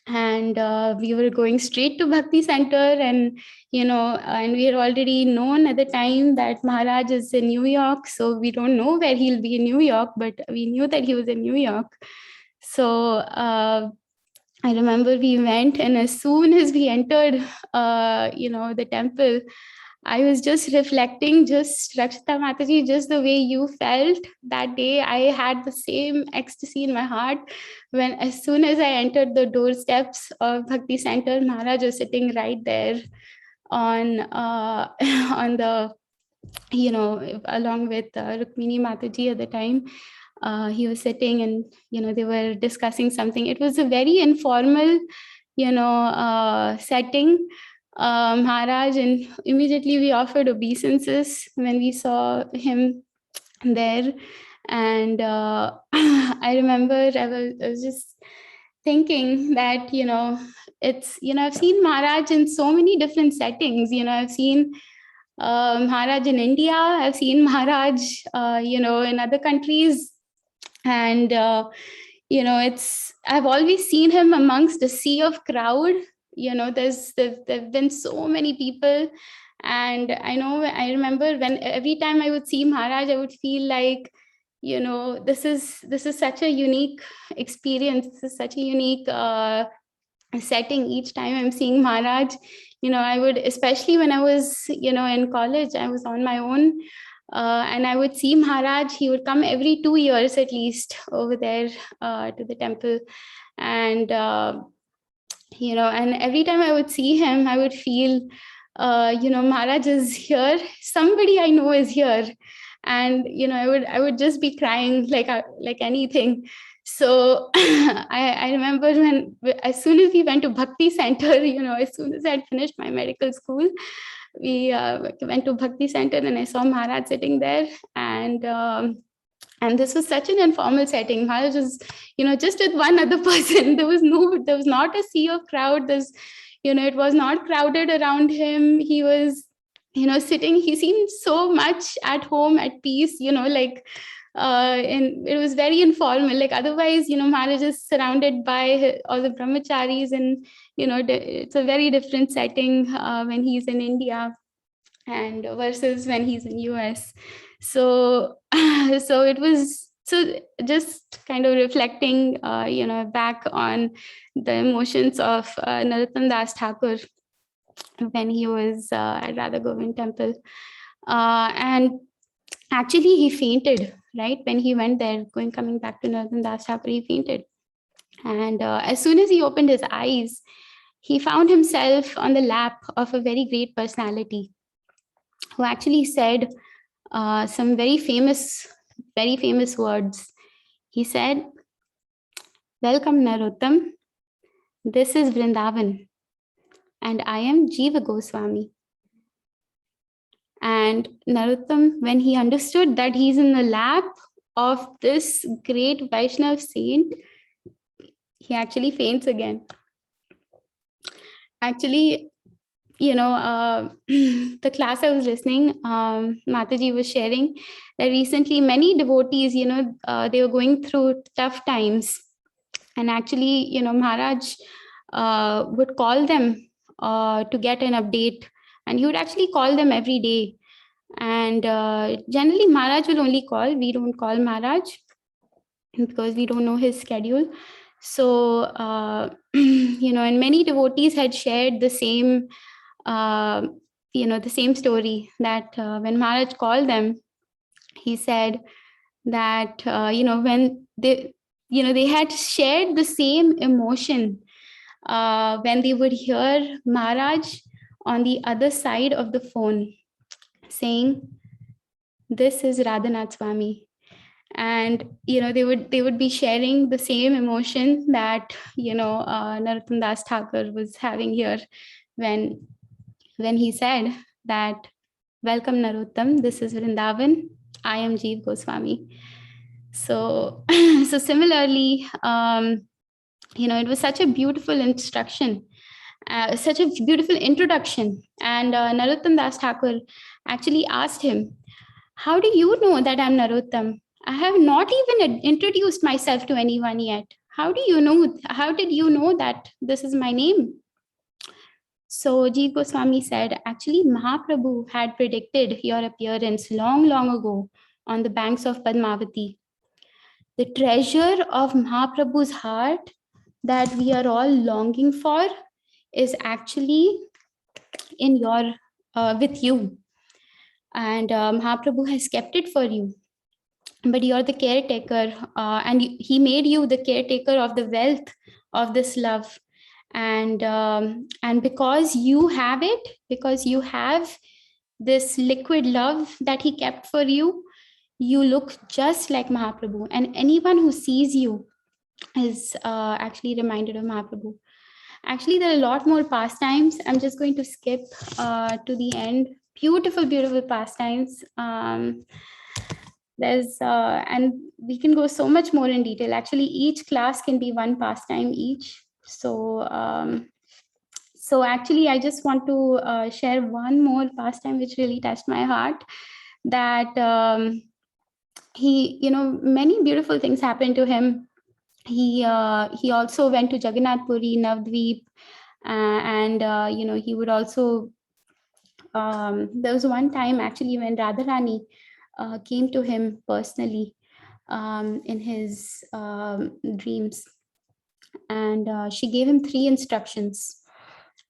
and we were going straight to Bhakti Center, and and we had already known at the time that Maharaj is in New York, so we don't know where he'll be in New York, but we knew that he was in New York. So I remember we went, and as soon as we entered the temple, I was just reflecting, just Rakshita Mataji, just the way you felt that day. I had the same ecstasy in my heart when, as soon as I entered the doorsteps of Bhakti Center, Maharaj was sitting right there on on the, along with Rukmini Mataji at the time. He was sitting, and they were discussing something. It was a very informal setting, Maharaj, and immediately we offered obeisances when we saw him there. And I remember I was just thinking that it's I've seen Maharaj in so many different settings. I've seen Maharaj in India, I've seen Maharaj in other countries, and I've always seen him amongst a sea of crowd. There've been so many people, and I remember when every time I would see Maharaj, I would feel like this is such a unique experience. This is such a unique setting. Each time I'm seeing Maharaj, I would, especially when I was in college, I was on my own, and I would see Maharaj. He would come every 2 years at least over there to the temple, and and every time I would see him, I would feel Maharaj is here, somebody I know is here, and I would just be crying like anything. So I remember when, as soon as we went to Bhakti Center, as soon as I had finished my medical school, we went to Bhakti Center, and I saw Maharaj sitting there, and this was such an informal setting. Maharaj was, just with one other person. There was not a sea of crowd. It was not crowded around him. He was, sitting. He seemed so much at home, at peace. And it was very informal. Like otherwise, Maharaj is surrounded by all the brahmacharis, and it's a very different setting when he's in India and versus when he's in US. So so it was, so just kind of reflecting back on the emotions of Narottam Das Thakur when he was at Radha Govind temple, and actually he fainted right when he went there. Coming back to Narottam Das Thakur, he fainted, and as soon as he opened his eyes, he found himself on the lap of a very great personality who actually said some very famous words. He said, "Welcome, Narottam. This is Vrindavan, and I am Jiva Goswami." And Narottam, when he understood that he's in the lap of this great Vaishnav saint, he actually faints again. Actually, the class I was listening, Mataji was sharing that recently many devotees, they were going through tough times. And actually, Maharaj would call them to get an update. And he would actually call them every day. And generally, Maharaj will only call. We don't call Maharaj because we don't know his schedule. So, and many devotees had shared the same the same story, that when Maharaj called them, he said that, when they had shared the same emotion when they would hear Maharaj on the other side of the phone saying, "This is Radhanath Swami." and they would be sharing the same emotion that Narottam Das Thakur was having here when he said that, "Welcome Narottam, this is Vrindavan, I am Jeev Goswami." So so similarly, it was such a beautiful instruction, such a beautiful introduction. And Narottam Das Thakur actually asked him, "How do you know that I'm Narottam? I have not even introduced myself to anyone yet. How did you know that this is my name?" So Jeev Goswami said, "Actually, Mahaprabhu had predicted your appearance long, long ago on the banks of Padmavati. The treasure of Mahaprabhu's heart that we are all longing for is actually in your with you, and Mahaprabhu has kept it for you. But you're the caretaker, and he made you the caretaker of the wealth of this love, and because you have it, because you have this liquid love that he kept for you, you look just like Mahaprabhu, and anyone who sees you is actually reminded of Mahaprabhu." Actually, there are a lot more pastimes. I'm just going to skip to the end. Beautiful, beautiful pastimes. There's and we can go so much more in detail. Actually, each class can be one pastime each. So actually, I just want to share one more pastime which really touched my heart. That many beautiful things happened to him. He also went to Jagannath Puri, Navdweep, and he would also. There was one time actually when Radharani came to him personally in his dreams, and she gave him 3 instructions.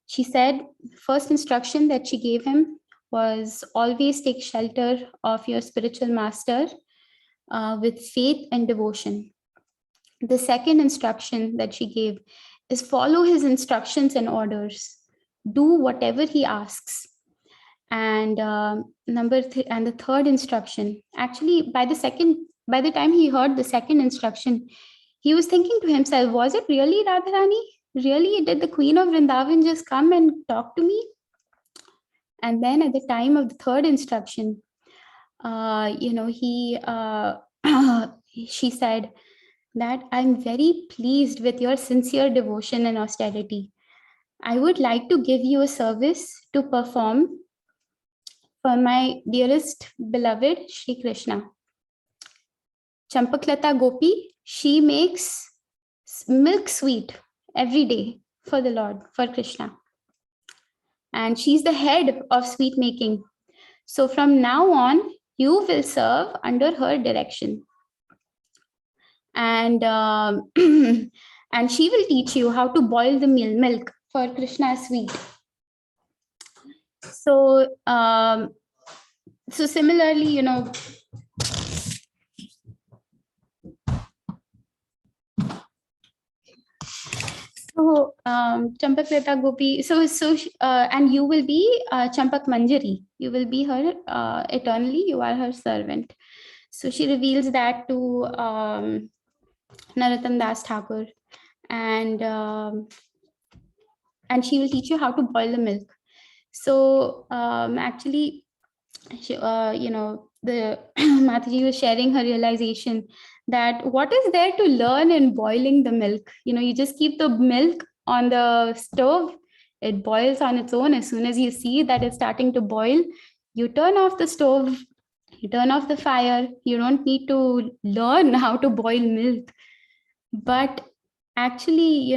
She said, first instruction that she gave him was, always take shelter of your spiritual master with faith and devotion. The second instruction that she gave is, follow his instructions and orders. Do whatever he asks. And the third instruction, actually, by the time he heard the second instruction, he was thinking to himself, was it really Radharani? Really, did the Queen of Vrindavan just come and talk to me? And then at the time of the third instruction, she said that, "I'm very pleased with your sincere devotion and austerity. I would like to give you a service to perform for my dearest beloved Shri Krishna. Champaklata Gopi, she makes milk sweet every day for the Lord, for Krishna. And she's the head of sweet making. So from now on, you will serve under her direction. And and she will teach you how to boil the milk for Krishna's sweet." So so similarly, so Champaklata Gopi, and you will be Champak Manjari. You will be her eternally. You are her servant. So she reveals that to Narottam Das Thakur, and she will teach you how to boil the milk. So actually, the Mataji was sharing her realization that what is there to learn in boiling the milk? You just keep the milk on the stove, it boils on its own. As soon as you see that it's starting to boil, you turn off the stove, you turn off the fire. You don't need to learn how to boil milk. But actually,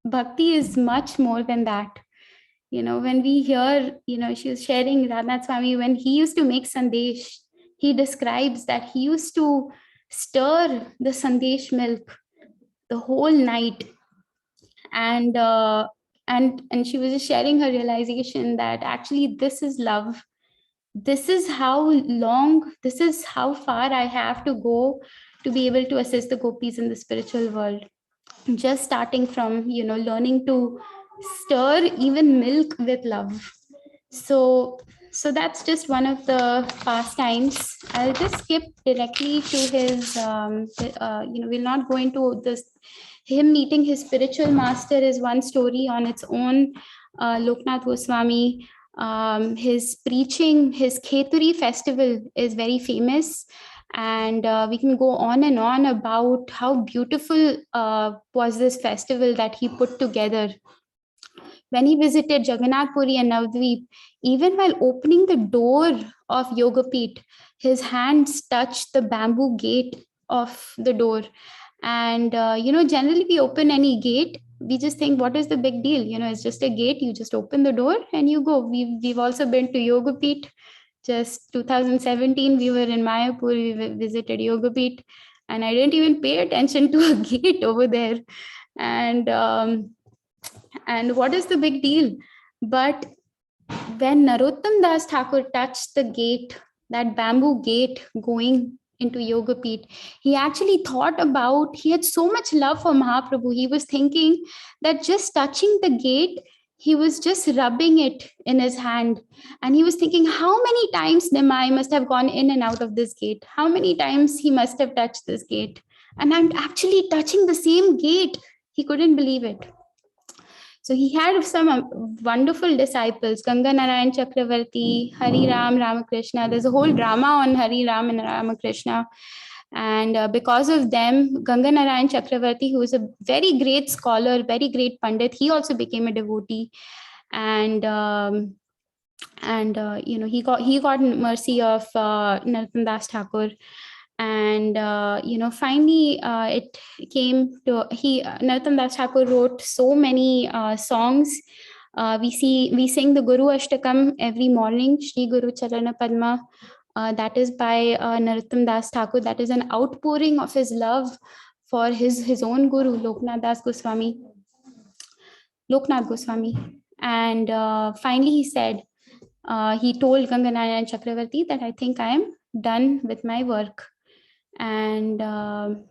bhakti is much more than that. When we hear, she was sharing, Radhanath Swami, when he used to make sandesh, he describes that he used to stir the sandesh milk the whole night. And she was just sharing her realization that actually this is love. This is how far I have to go to be able to assist the gopis in the spiritual world. Just starting from, learning to stir even milk with love. So So that's just one of the pastimes. I'll just skip directly to his, we'll not go into this. Him meeting his spiritual master is one story on its own. Loknath Goswami, his preaching, his Kheturi festival is very famous. And we can go on and on about how beautiful was this festival that he put together. When he visited Jagannath Puri and Navadvip, even while opening the door of Yogapeeth, his hands touched the bamboo gate of the door. And, generally we open any gate, we just think, what is the big deal? It's just a gate, you just open the door and you go. We've also been to Yogapeeth. Just 2017, we were in Mayapur, we visited Yogapeeth, and I didn't even pay attention to a gate over there. And what is the big deal? But when Narottam Das Thakur touched the gate, that bamboo gate going into Yogapeeth, he actually thought about, he had so much love for Mahaprabhu. He was thinking that just touching the gate, he was just rubbing it in his hand. And he was thinking, how many times Nimai must have gone in and out of this gate? How many times he must have touched this gate? And I'm actually touching the same gate. He couldn't believe it. So he had some wonderful disciples, Ganga Narayan Chakravarti, Hari Ram, Ramakrishna. There's a whole drama on Hari Ram and Ramakrishna. And because of them, Ganga Narayan Chakravarti, who is a very great scholar, very great Pandit, he also became a devotee. And he got mercy of Narottam Das Thakur. And finally it came to Narottam Das Thakur wrote so many songs. We sing the Guru Ashtakam every morning, Shri Guru Charana Padma. That is by Narottam Das Thakur. That is an outpouring of his love for his own Guru, Loknath Goswami. And finally he said, he told Ganga Narayan Chakravarti that I think I am done with my work. And and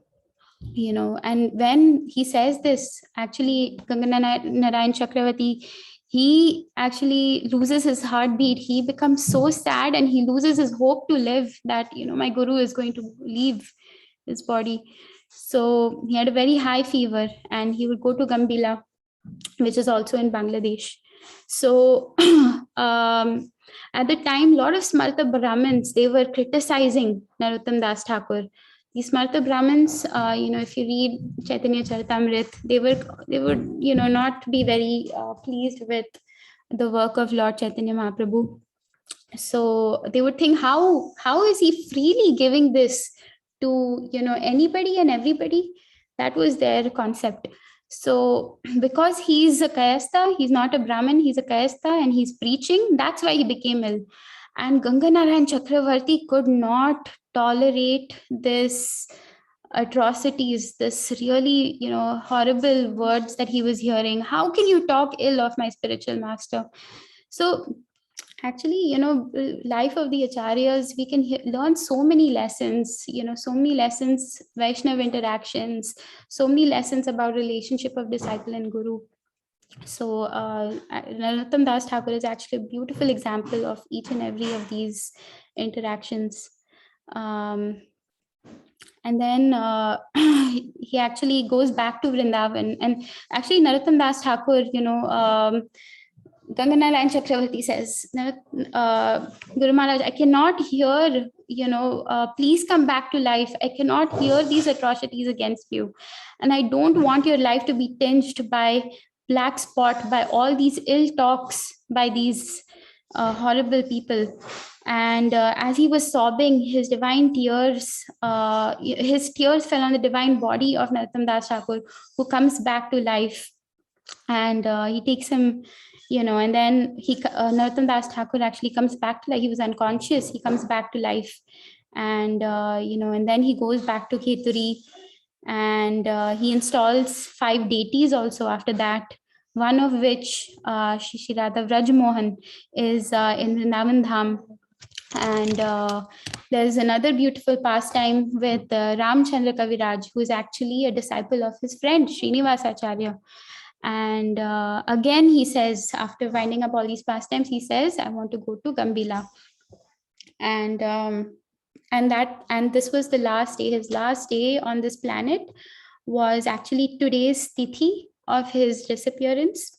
when he says this, actually Ganga Narayan Chakravarti, he actually loses his heartbeat. He becomes so sad and he loses his hope to live, that my Guru is going to leave his body. So he had a very high fever and he would go to Gambila, which is also in Bangladesh. So at the time, a lot of Smarta Brahmins, they were criticizing Narottam Das Thakur. These Smarta Brahmins, if you read Chaitanya Charitamrita, they would not be very pleased with the work of Lord Chaitanya Mahaprabhu. So they would think, how is he freely giving this to anybody and everybody? That was their concept. So because he's a Kayastha, he's not a Brahmin, he's a Kayastha and he's preaching, that's why he became ill. And Ganga Narayan Chakravarti could not tolerate this atrocities, this really, horrible words that he was hearing. How can you talk ill of my spiritual master? So actually, life of the acharyas, we can learn so many lessons, so many lessons, Vaishnava interactions, so many lessons about relationship of disciple and guru. So Narottam Das Thakur is actually a beautiful example of each and every of these interactions. And then he actually goes back to Vrindavan. And actually Narottam Das Thakur, Ganga Narayan Chakravarti says, Guru Maharaj, I cannot hear, please come back to life. I cannot hear these atrocities against you. And I don't want your life to be tinged by black spot, by all these ill talks, by these horrible people. And as he was sobbing, his divine tears, his tears fell on the divine body of Narottam Das Thakur, who comes back to life. And he takes him, and then Narottam Das Thakur actually comes back to life. He was unconscious. He comes back to life. And, and then he goes back to Kheturi. And he installs 5 deities also after that. One of which, Shri Radha Vraj Mohan, is in Vrindavan Dham. And there's another beautiful pastime with Ramchandra Kaviraj, who is actually a disciple of his friend Srinivas Acharya. And again, he says, after winding up all these pastimes, he says, I want to go to Gambila. And this was the last day. His last day on this planet was actually today's tithi of his disappearance.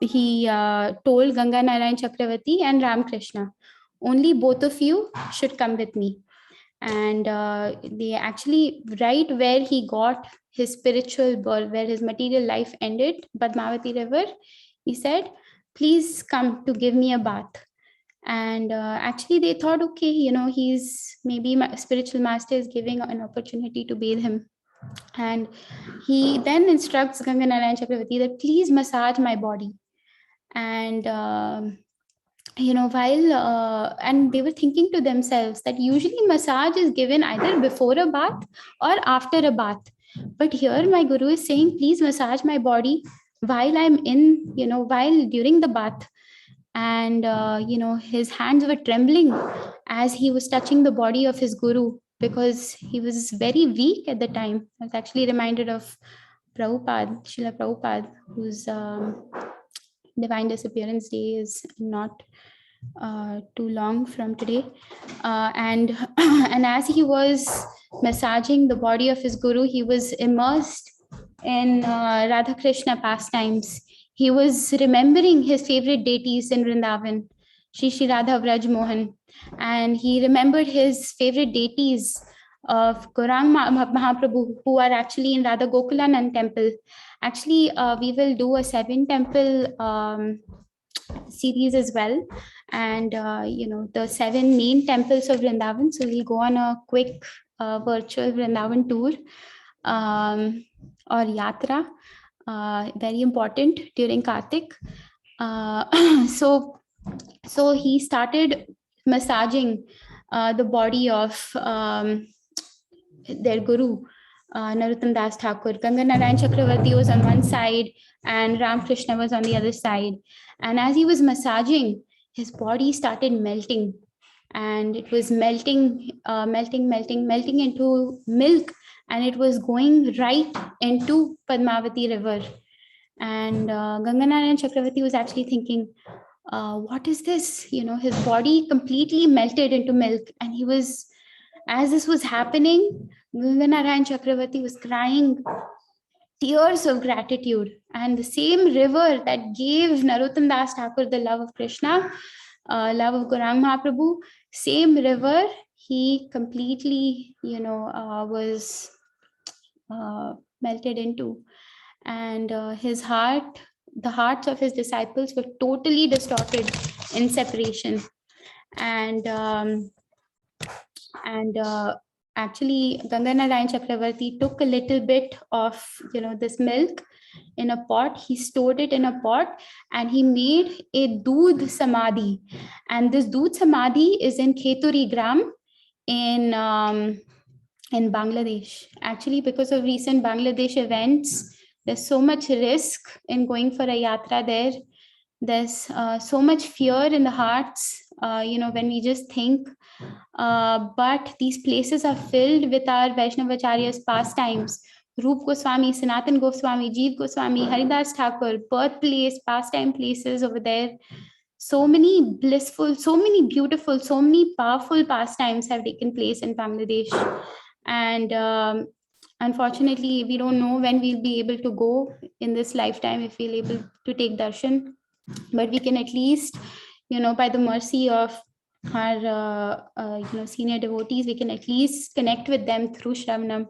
He told Ganga Narayan Chakravarti and Ramakrishna, only both of you should come with me. And they actually, right where he got his spiritual birth, where his material life ended, Padmavati River, he said, please come to give me a bath. And actually they thought, okay, he's maybe my spiritual master is giving an opportunity to bathe him. And he then instructs Ganga Narayan Chakravarti that please massage my body. And while and they were thinking to themselves that usually massage is given either before a bath or after a bath, but here my guru is saying, please massage my body while I'm in, while during the bath. And his hands were trembling as he was touching the body of his guru, because he was very weak at the time. I was actually reminded of Prabhupada, Srila Prabhupada, whose divine disappearance day is not too long from today. And and as he was massaging the body of his guru, he was immersed in Radha Krishna pastimes. He was remembering his favorite deities in Vrindavan, Shri Radha Vraj Mohan, and he remembered his favorite deities of Gaurang Mahaprabhu, who are actually in Radha Gokulanand temple. Actually, we will do a 7-temple series as well, and the 7 main temples of Vrindavan. So we'll go on a quick virtual Vrindavan tour or yatra, very important during Kartik. So he started massaging the body of their guru, Narottam Das Thakur. Ganga Narayan Chakravarti was on one side and Ramakrishna was on the other side. And as he was massaging, his body started melting, and it was melting into milk, and it was going right into Padmavati River. And Ganga Narayan Chakravarti was actually thinking, what is this? His body completely melted into milk, and he was, as this was happening, Ganga Narayan Chakravarti was crying tears of gratitude. And the same river that gave Narottam Das Thakur the love of Krishna, love of Gaurang Mahaprabhu, same river, he completely, was melted into. And the hearts of his disciples were totally distorted in separation. And actually Ganga Narayan Chakravarti took a little bit of this milk in a pot. He stored it in a pot and he made a Doodh Samadhi. And this Doodh Samadhi is in Kheturi Gram in Bangladesh. Actually, because of recent Bangladesh events, there's so much risk in going for a yatra there. There's so much fear in the hearts, when we just think. But these places are filled with our Vaishnavacharya's pastimes. Rup Goswami, Sanatan Goswami, Jeev Goswami, Haridas Thakur, birthplace, pastime places over there. So many blissful, so many beautiful, so many powerful pastimes have taken place in Bangladesh. And unfortunately, we don't know when we'll be able to go in this lifetime, if we'll be able to take darshan. But we can at least, by the mercy of our senior devotees, we can at least connect with them through Shravanam.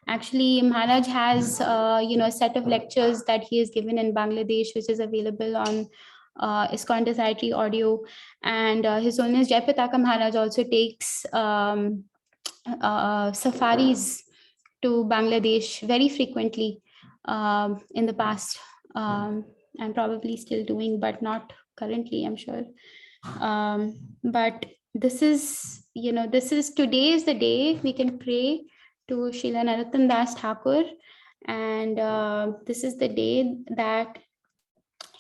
Actually, Maharaj has a set of lectures that he has given in Bangladesh, which is available on ISKCON Desiratory Audio. And His Holiness Jayapataka Maharaj also takes safaris to Bangladesh very frequently in the past, and probably still doing, but not currently, I'm sure. But this is today is the day we can pray to Srila Narottam Das Thakur, and this is the day that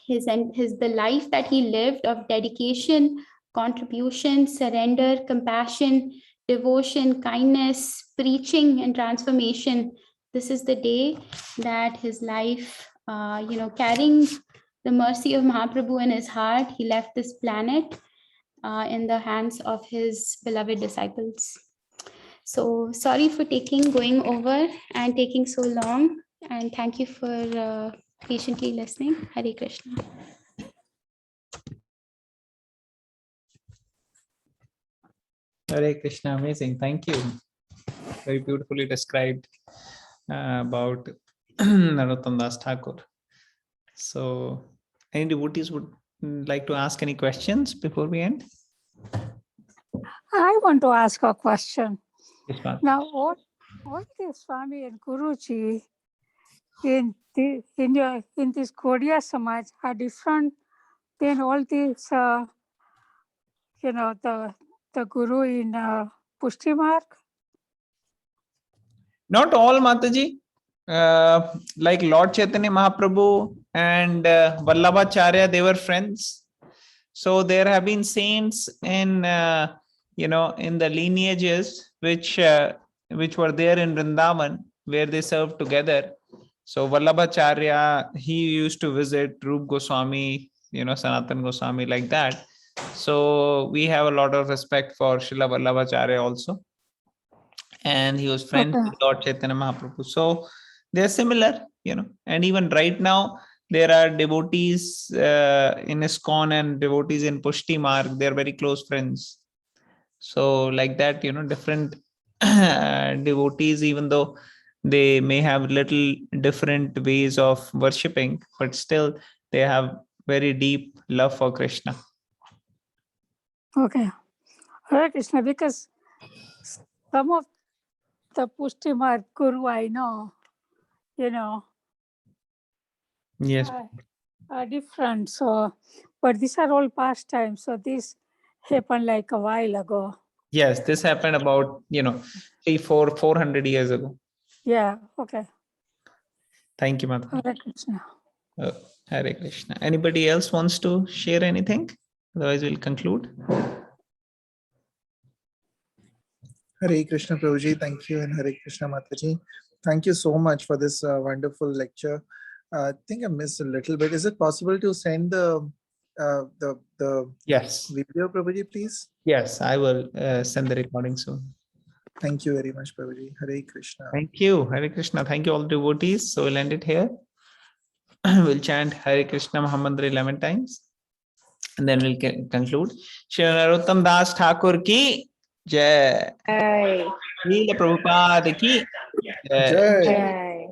the life that he lived of dedication, contribution, surrender, compassion, devotion, kindness, preaching, and transformation. this is the day that his life, carrying the mercy of Mahaprabhu in his heart, he left this planet in the hands of his beloved disciples. So sorry for going over and taking so long, and thank you for patiently listening. Hare Krishna. Hare Krishna, amazing. Thank you. Very beautifully described about Narottam Das Thakur. So, any devotees would like to ask any questions before we end? I want to ask a question. Yes, ma'am. Now, all the Swami and Guruji in this Gaudiya Samaj are different than all these, the Guru in Pushti Marg? Not all, Mataji. Like Lord Chaitanya Mahaprabhu and Vallabhacharya, they were friends. So there have been saints in in the lineages which were there in Vrindavan, where they served together. So Vallabhacharya, he used to visit Rup Goswami, Sanatan Goswami, like that. So we have a lot of respect for Srila Vallabhacharya also. And he was friends with Lord Chaitanya Mahaprabhu. So they're similar, and even right now, there are devotees in ISKCON and devotees in Pushti Marg. They're very close friends. So like that, different devotees, even though they may have little different ways of worshipping, but still they have very deep love for Krishna. Okay. Hare Krishna, because some of the Pushti Marg Guru I know, Yes. are different. So, but these are all past times. So this happened like a while ago. Yes, this happened about 400 years ago. Yeah. Okay. Thank you, Mata. Hare Krishna. Hare Krishna. Anybody else wants to share anything? Otherwise, we'll conclude. Hare Krishna, Prabhuji. Thank you, and Hare Krishna, Mataji. Thank you so much for this wonderful lecture. I think I missed a little bit. Is it possible to send the Yes. video, Prabhuji, please? Yes, I will send the recording soon. Thank you very much, Prabhuji. Hare Krishna. Thank you, Hare Krishna. Thank you, all the devotees. So we'll end it here. We'll chant Hare Krishna Mahamantra 11 times, and then we'll conclude. Shri Narottam Das Thakur ki jai. Jai. Srila Prabhupada ki jai. Jai. Jai.